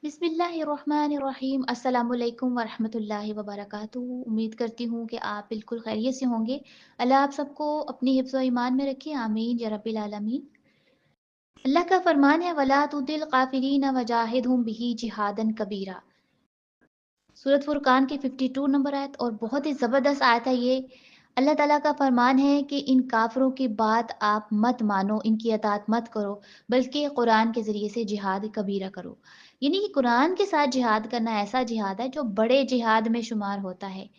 बिस्मिल्लाहिर्रहमानिर्रहीम अस्सलाम वालेकुम वरहमतुल्लाहि वबरकातुहू। उम्मीद करती हूँ कि आप बिल्कुल खैरियत से होंगे। अल्लाह आप सबको अपनी हिफ्ज़ व ईमान में रखे, आमीन या रब्बिल आलमीन। अल्लाह का फरमान है, वला तुतिल काफिरीन वजाहिदहुम बिही जिहादन कबीरा। सूरत फुरकान की 52 नंबर आयत, और बहुत ही ज़बरदस्त आयत है ये। अल्लाह ताला का फरमान है कि इन काफिरों की बात आप मत मानो, इनकी अतात मत करो, बल्कि कुरान के ज़रिए से जिहाद कबीरा करो। यानी कि कुरान के साथ जिहाद करना ऐसा जिहाद है जो बड़े जिहाद में शुमार होता है।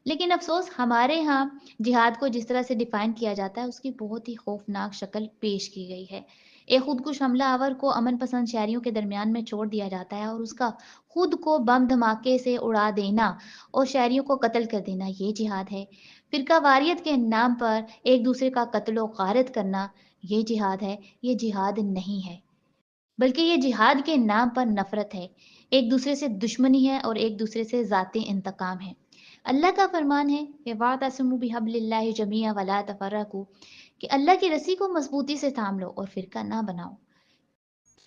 लेकिन अफ़सोस हमारे यहाँ जिहाद को जिस तरह से डिफ़ाइन किया जाता है, उसकी बहुत ही खौफ़नाक शक्ल पेश की गई है। एक खुदकुश हमलावर को अमन पसंद शहरियों के दरमियान में छोड़ दिया जाता है, और उसका खुद को बम धमाके से उड़ा देना और शहरियों को कत्ल कर देना, ये जिहाद है। फ़िरका वारियत के नाम पर एक दूसरे का कत्ल व गारत करना, ये जिहाद है। ये जिहाद नहीं है, बल्कि ये जिहाद के नाम पर नफ़रत है, एक दूसरे से दुश्मनी है और एक दूसरे से ज़ाती इंतकाम है। अल्लाह का फरमान है कि वातसिमू बिहब्लिल्लाहि जमीअ वला तफर्रकू, कि अल्लाह की रस्सी को मज़बूती से थाम लो और फ़िरका ना बनाओ।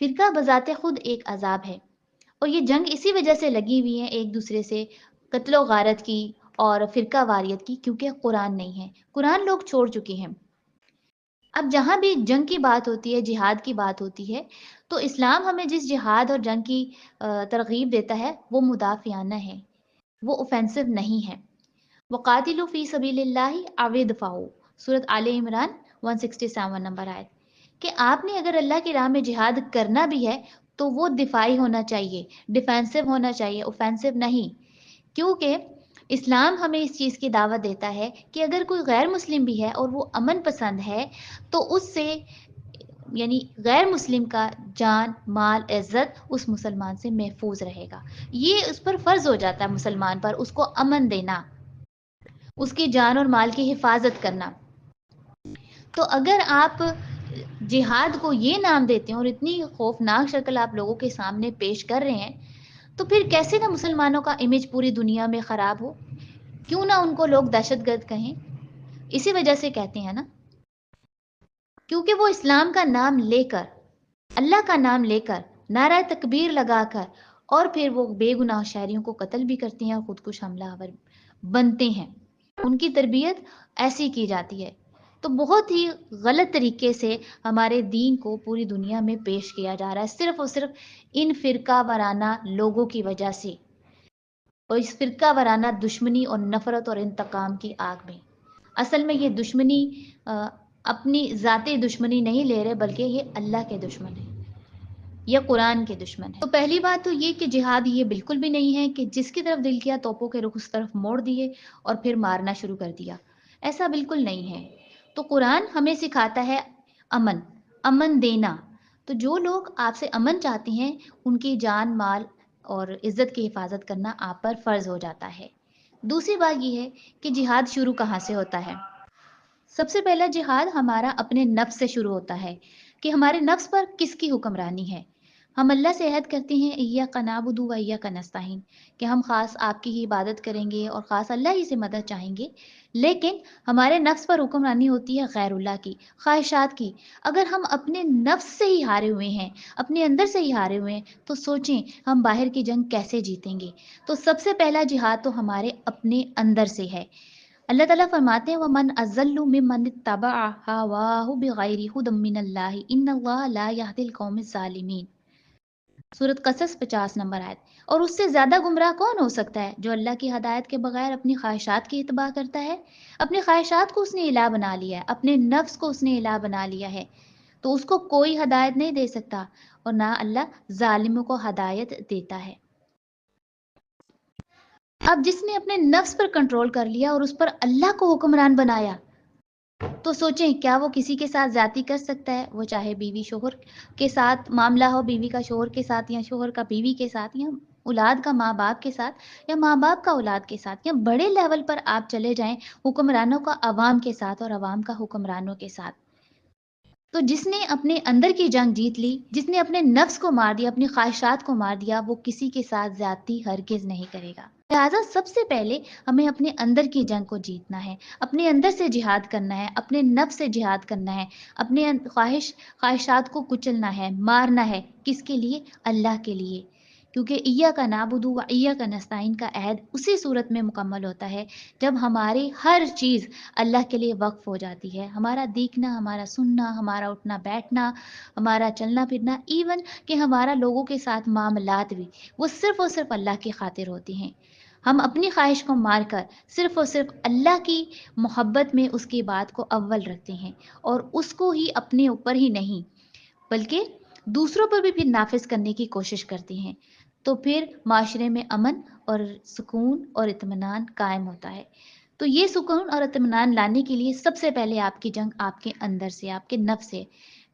फ़िरका बज़ाते खुद एक अज़ाब है, और ये जंग इसी वजह से लगी हुई है एक दूसरे से कत्लो गारत की और फ़िरका वारियत की, क्योंकि कुरान नहीं है। कुरान लोग छोड़ चुके हैं। अब जहाँ भी जंग की बात होती है, जिहाद की बात होती है, तो इस्लाम हमें जिस जिहाद और जंग की तरग़ीब देता है, वो मुदाफ़ियाना है, वो ऑफ़ेंसिव नहीं है। वक़ातिलू फ़ी सबीलिल्लाहि अव इदफ़ऊ, सूरत आले इमरान 167 नंबर आयत, कि आपने अगर अल्लाह की राह में जिहाद करना भी है, तो वो दिफ़ाई होना चाहिए, डिफेंसिव होना चाहिए, ऑफ़ेंसिव नहीं। क्योंकि इस्लाम हमें इस चीज़ की दावत देता है कि अगर कोई गैर मुस्लिम भी है और वो अमन पसंद है, तो उससे यानी गैर मुस्लिम का जान, माल, इज़्ज़त उस मुसलमान से महफूज़ रहेगा। ये उस पर फ़र्ज़ हो जाता है मुसलमान पर, उसको अमन देना, उसकी जान और माल की हिफाज़त करना। तो अगर आप जिहाद को ये नाम देते हैं और इतनी खौफ़नाक शक्ल आप लोगों के सामने पेश कर रहे हैं, तो फिर कैसे ना मुसलमानों का इमेज पूरी दुनिया में ख़राब हो? क्यों ना उनको लोग दहशतगर्द कहें? इसी वजह से कहते हैं ना, क्योंकि वो इस्लाम का नाम लेकर, अल्लाह का नाम लेकर, नारा तकबीर लगाकर, और फिर वो बेगुनाह शहरियों को कत्ल भी करते हैं और खुदकुश हमलावर बनते हैं। उनकी तरबियत ऐसी की जाती है। तो बहुत ही गलत तरीके से हमारे दीन को पूरी दुनिया में पेश किया जा रहा है, सिर्फ़ और सिर्फ़ इन फ़िरका वाराना लोगों की वजह से, और इस फ़िरका वाराना दुश्मनी और नफ़रत और इंतकाम की आग में। असल में ये दुश्मनी अ, अपनी ज़ाती दुश्मनी नहीं ले रहे, बल्कि ये अल्लाह के दुश्मन हैं या कुरान के दुश्मन हैं। तो पहली बात तो ये कि जिहाद ये बिल्कुल भी नहीं है कि जिसकी तरफ दिल किया तोपों के रुख उस तरफ मोड़ दिए और फिर मारना शुरू कर दिया। ऐसा बिल्कुल नहीं है। तो कुरान हमें सिखाता है अमन, अमन देना। तो जो लोग आपसे अमन चाहते हैं, उनकी जान, माल और इज़्ज़त की हिफाज़त करना आप पर फ़र्ज़ हो जाता है। दूसरी बात ये है कि जिहाद शुरू कहाँ से होता है? सबसे पहला जिहाद हमारा अपने नफ्स से शुरू होता है, कि हमारे नफ्स पर किसकी हुक्मरानी है। हम अल्लाह से अहद करते हैं, इय्याका नअबुदु व इय्याका नस्तईन, कि हम ख़ास आपकी ही इबादत करेंगे और ख़ास अल्लाह ही से मदद चाहेंगे। लेकिन हमारे नफ्स पर हुक्मरानी होती है गैरुल्लाह की, ख्वाहिशात की। अगर हम अपने नफ्स से ही हारे हुए हैं, अपने अंदर से ही हारे हुए हैं, तो सोचें हम बाहर की जंग कैसे जीतेंगे। तो सबसे पहला जिहाद तो हमारे अपने अंदर से है। अल्लाह ताला फरमाते हैं, वमन अज़ल्लु मिम्मन इत्तबअ हवाहु बिगैरि हुदम मिनल्लाहि इन्नल्लाहा ला यहदिल कौमिज़ ज़ालिमीन, सूरत कसस 50 नंबर आयत। और उससे ज़्यादा गुमराह कौन हो सकता है, जो अल्लाह की हदायत के बगैर अपनी ख्वाहिशात की इत्तबा करता है। अपनी ख्वाहिशात को उसने इलाह बना लिया है, अपने नफ्स को उसने इलाह बना लिया है, तो उसको कोई हदायत नहीं दे सकता, और ना अल्लाह ज़ालिमों को हदायत देता है। अब जिसने अपने नफ्स पर कंट्रोल कर लिया और उस पर अल्लाह को हुक्मरान बनाया, तो सोचें क्या वो किसी के साथ ज़्यादती कर सकता है? वो चाहे बीवी शोहर के साथ मामला हो, बीवी का शोहर के साथ, या शोहर का बीवी के साथ, या औलाद का माँ-बाप के साथ, या माँ-बाप का औलाद के साथ, या बड़े लेवल पर आप चले जाएँ, हुक्मरानों का अवाम के साथ और अवाम का हुक्मरानों के साथ। तो जिसने अपने अंदर की जंग जीत ली, जिसने अपने नफ्स को मार दिया, अपनी ख्वाहिशात को मार दिया, वो किसी के साथ ज़्यादती हरगिज़ नहीं करेगा। लिहाज़ा सबसे पहले हमें अपने अंदर की जंग को जीतना है, अपने अंदर से जिहाद करना है, अपने नफ्स से जिहाद करना है, अपने ख्वाहिशात को कुचलना है, मारना है। किसके लिए? अल्लाह के लिए। کیونکہ ایاک نعبد و ایاک نستعین کا عہد اسی صورت میں مکمل ہوتا ہے جب ہماری ہر چیز اللہ کے لیے وقف ہو جاتی ہے، ہمارا دیکھنا، ہمارا سننا، ہمارا اٹھنا بیٹھنا، ہمارا چلنا پھرنا، ایون کہ ہمارا لوگوں کے ساتھ معاملات بھی، وہ صرف اور صرف اللہ کی خاطر ہوتی ہیں۔ ہم اپنی خواہش کو مار کر صرف اور صرف اللہ کی محبت میں اس کی بات کو اول رکھتے ہیں، اور اس کو ہی اپنے اوپر ہی نہیں بلکہ دوسروں پر بھی پھر نافذ کرنے کی کوشش کرتے ہیں، تو پھر معاشرے میں امن اور سکون اور اطمینان قائم ہوتا ہے۔ تو یہ سکون اور اطمینان لانے کے لیے سب سے پہلے آپ کی جنگ آپ کے اندر سے، آپ کے نفس سے،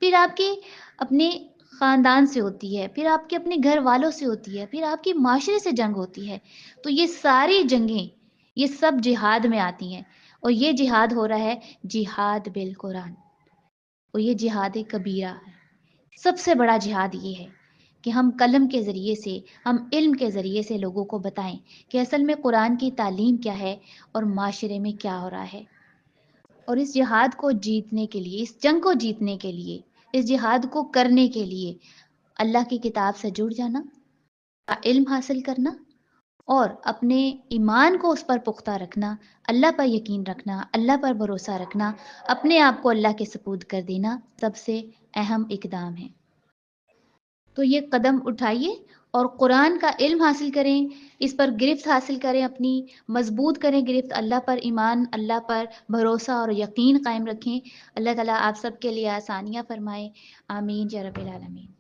پھر آپ کے اپنے خاندان سے ہوتی ہے، پھر آپ کے اپنے گھر والوں سے ہوتی ہے، پھر آپ کی معاشرے سے جنگ ہوتی ہے۔ تو یہ ساری جنگیں یہ سب جہاد میں آتی ہیں، اور یہ جہاد ہو رہا ہے جہاد بالقرآن، اور یہ جہاد کبیرہ ہے۔ سب سے بڑا جہاد یہ ہے کہ ہم قلم کے ذریعے سے، ہم علم کے ذریعے سے لوگوں کو بتائیں کہ اصل میں قرآن کی تعلیم کیا ہے اور معاشرے میں کیا ہو رہا ہے۔ اور اس جہاد کو جیتنے کے لیے، اس جنگ کو جیتنے کے لیے، اس جہاد کو کرنے کے لیے اللہ کی کتاب سے جڑ جانا، علم حاصل کرنا، اور اپنے ایمان کو اس پر پختہ رکھنا، اللہ پر یقین رکھنا، اللہ پر بھروسہ رکھنا، اپنے آپ کو اللہ کے سپرد کر دینا سب سے اہم اقدام ہے۔ تو یہ قدم اٹھائیے اور قرآن کا علم حاصل کریں، اس پر گرفت حاصل کریں، اپنی مضبوط کریں گرفت، اللہ پر ایمان، اللہ پر بھروسہ اور یقین قائم رکھیں۔ اللہ تعالیٰ آپ سب کے لیے آسانیاں فرمائے، آمین یا رب العالمین۔